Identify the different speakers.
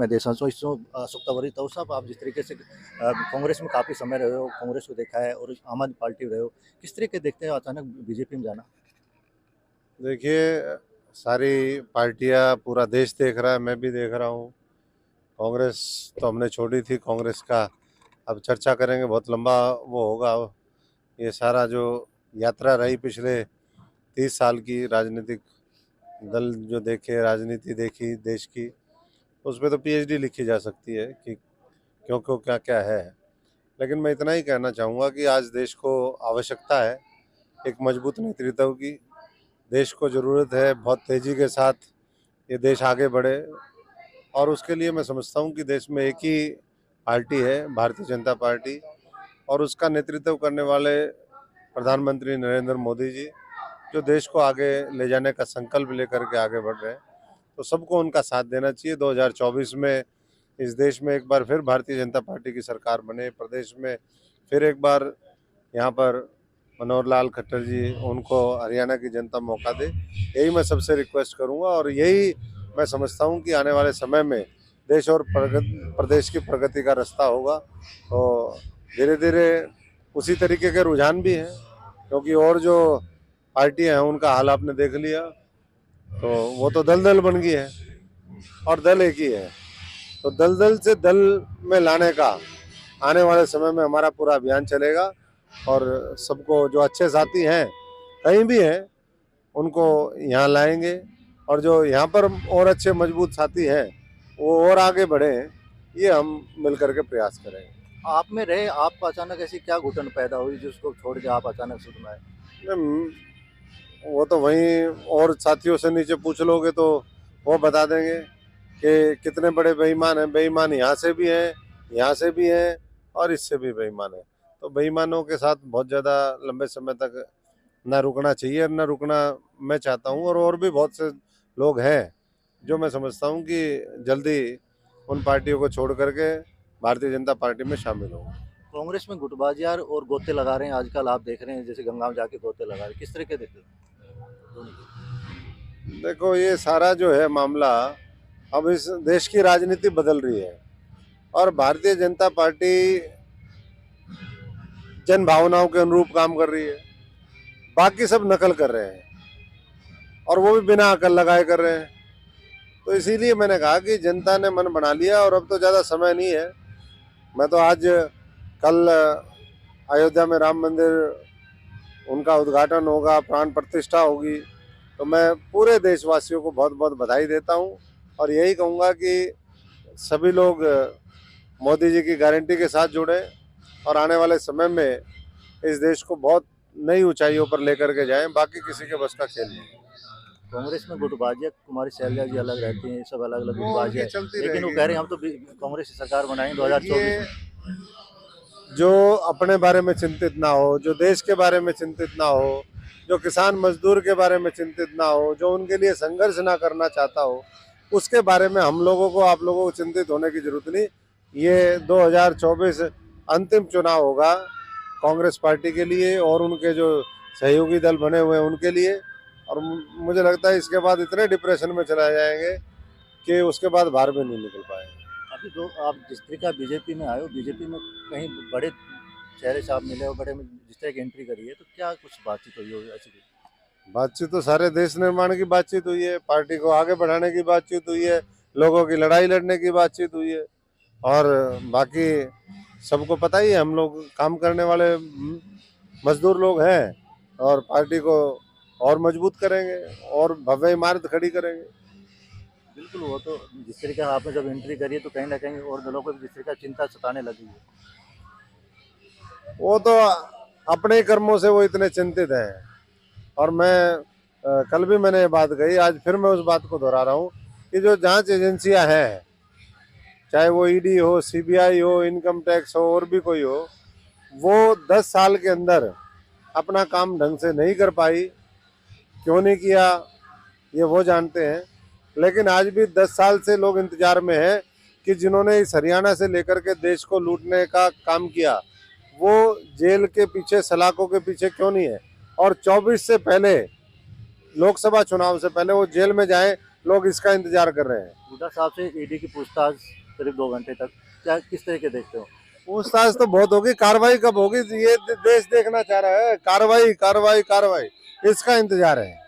Speaker 1: मैं देशा सो सुख्तावरी तो साहब आप जिस तरीके से कांग्रेस में काफ़ी समय रहे हो, कांग्रेस को देखा है और आम आदमी पार्टी रहे हो, किस तरीके देखते हो अचानक बीजेपी में जाना?
Speaker 2: देखिए, सारी पार्टियां, पूरा देश देख रहा है, मैं भी देख रहा हूँ। कांग्रेस तो हमने छोड़ी थी, कांग्रेस का अब चर्चा करेंगे, बहुत लंबा वो होगा। ये सारा जो यात्रा रही पिछले 30 साल की, राजनीतिक दल जो देखे, राजनीति देखी देश की, उस पे तो पीएचडी लिखी जा सकती है कि क्यों क्यों क्या क्या है। लेकिन मैं इतना ही कहना चाहूँगा कि आज देश को आवश्यकता है एक मजबूत नेतृत्व की। देश को ज़रूरत है बहुत तेज़ी के साथ ये देश आगे बढ़े, और उसके लिए मैं समझता हूँ कि देश में एक ही पार्टी है, भारतीय जनता पार्टी, और उसका नेतृत्व करने वाले प्रधानमंत्री नरेंद्र मोदी जी, जो देश को आगे ले जाने का संकल्प लेकर के आगे बढ़ रहे हैं। तो सबको उनका साथ देना चाहिए। 2024 में इस देश में एक बार फिर भारतीय जनता पार्टी की सरकार बने, प्रदेश में फिर एक बार यहाँ पर मनोहर लाल खट्टर जी, उनको हरियाणा की जनता मौका दे, यही मैं सबसे रिक्वेस्ट करूँगा। और यही मैं समझता हूँ कि आने वाले समय में देश और प्रदेश की प्रगति का रास्ता होगा। तो धीरे धीरे उसी तरीके के रुझान भी हैं, क्योंकि और जो पार्टियां हैं उनका हाल आपने देख लिया, तो वो तो दलदल बन गई है और दल एक ही है। तो दलदल से दल में लाने का आने वाले समय में हमारा पूरा अभियान चलेगा, और सबको जो अच्छे साथी हैं कहीं भी हैं उनको यहाँ लाएंगे, और जो यहाँ पर और अच्छे मजबूत साथी हैं वो और आगे बढ़े, ये हम मिलकर के प्रयास करेंगे।
Speaker 1: आप में रहे, आपको अचानक ऐसी क्या घुटन पैदा हुई जिसको छोड़ के आप अचानक शुरू में आए?
Speaker 2: वो तो वहीं और साथियों से नीचे पूछ लोगे तो वो बता देंगे कि कितने बड़े बेईमान हैं। बेईमान यहाँ से भी हैं, यहाँ से भी हैं, और इससे भी बेईमान है। तो बेईमानों के साथ बहुत ज़्यादा लंबे समय तक ना रुकना चाहिए, ना रुकना मैं चाहता हूँ। और भी बहुत से लोग हैं जो मैं समझता हूँ कि जल्दी उन पार्टियों को छोड़ करके भारतीय जनता पार्टी में शामिल हों।
Speaker 1: कांग्रेस में गुटबाजियार और गोते लगा रहे हैं आजकल, आप देख रहे हैं जैसे गंगा में जाके गोते लगा रहे हैं, किस तरीके देखते हो?
Speaker 2: देखो, ये सारा जो है मामला, अब इस देश की राजनीति बदल रही है, और भारतीय जनता पार्टी जन भावनाओं के अनुरूप काम कर रही है। बाकी सब नकल कर रहे हैं, और वो भी बिना अकल लगाए कर रहे हैं। तो इसीलिए मैंने कहा कि जनता ने मन बना लिया, और अब तो ज़्यादा समय नहीं है। मैं तो आज कल अयोध्या में राम मंदिर उनका उद्घाटन होगा, प्राण प्रतिष्ठा होगी, तो मैं पूरे देशवासियों को बहुत बहुत बधाई देता हूं, और यही कहूँगा कि सभी लोग मोदी जी की गारंटी के साथ जुड़े, और आने वाले समय में इस देश को बहुत नई ऊंचाइयों पर लेकर के जाएं। बाकी किसी के बस का खेल नहीं।
Speaker 1: कांग्रेस में गुटबाजिया, कुमारी शैलजा जी अलग रहती हैं, सब अलग अलग
Speaker 2: वो
Speaker 1: गुटबाजिया
Speaker 2: ये
Speaker 1: है,
Speaker 2: चलती
Speaker 1: लेकिन वो
Speaker 2: रहेगी।
Speaker 1: कह रहे हैं हम तो कांग्रेस की सरकार बनाएंगे 2024 में।
Speaker 2: जो अपने बारे में चिंतित ना हो, जो देश के बारे में चिंतित ना हो, जो किसान मजदूर के बारे में चिंतित ना हो, जो उनके लिए संघर्ष ना करना चाहता हो, उसके बारे में हम लोगों को, आप लोगों को चिंतित होने की जरूरत नहीं। ये 2024 अंतिम चुनाव होगा कांग्रेस पार्टी के लिए और उनके जो सहयोगी दल बने हुए हैं उनके लिए। और मुझे लगता है इसके बाद इतने डिप्रेशन में चला जाएंगे कि उसके बाद बाहर भी नहीं निकल पाएंगे।
Speaker 1: अभी तो आप जिस तरीके बीजेपी में आए हो, बीजेपी में कहीं बड़े चेहरे से आप मिले हो, बड़े में जिस तरह की एंट्री करी है, तो क्या कुछ बातचीत हुई होगी ऐसी?
Speaker 2: बातचीत तो सारे देश निर्माण की बातचीत हुई है, पार्टी को आगे बढ़ाने की बातचीत हुई है, लोगों की लड़ाई लड़ने की बातचीत हुई है, और बाकी सबको पता ही है हम लोग काम करने वाले मजदूर लोग हैं, और पार्टी को और मजबूत करेंगे और भव्य इमारत खड़ी करेंगे।
Speaker 1: बिल्कुल, वो तो जिस तरीके आपने जब एंट्री करी है तो कहीं ना कहीं और दलों को भी जिस तरीके चिंता सताने लगी है।
Speaker 2: वो तो अपने ही कर्मों से वो इतने चिंतित हैं। और मैं कल भी मैंने ये बात कही, आज फिर मैं उस बात को दोहरा रहा हूँ कि जो जांच एजेंसियां हैं, चाहे वो ईडी हो, सीबीआई हो, इनकम टैक्स हो, और भी कोई हो, वो 10 साल के अंदर अपना काम ढंग से नहीं कर पाई। क्यों नहीं किया ये वो जानते हैं, लेकिन आज भी 10 साल से लोग इंतजार में हैं कि जिन्होंने इस हरियाणा से लेकर के देश को लूटने का काम किया, वो जेल के पीछे, सलाखों के पीछे क्यों नहीं है। और 24 से पहले, लोकसभा चुनाव से पहले वो जेल में जाएं, लोग इसका इंतजार कर रहे हैं।
Speaker 1: हुड्डा साहब से ईडी की पूछताछ करीब 2 घंटे तक, क्या किस तरह के देखते हो?
Speaker 2: पूछताछ तो बहुत होगी, कार्रवाई कब होगी ये देश देखना चाह रहा है। कार्रवाई कार्रवाई कार्रवाई, इसका इंतजार है।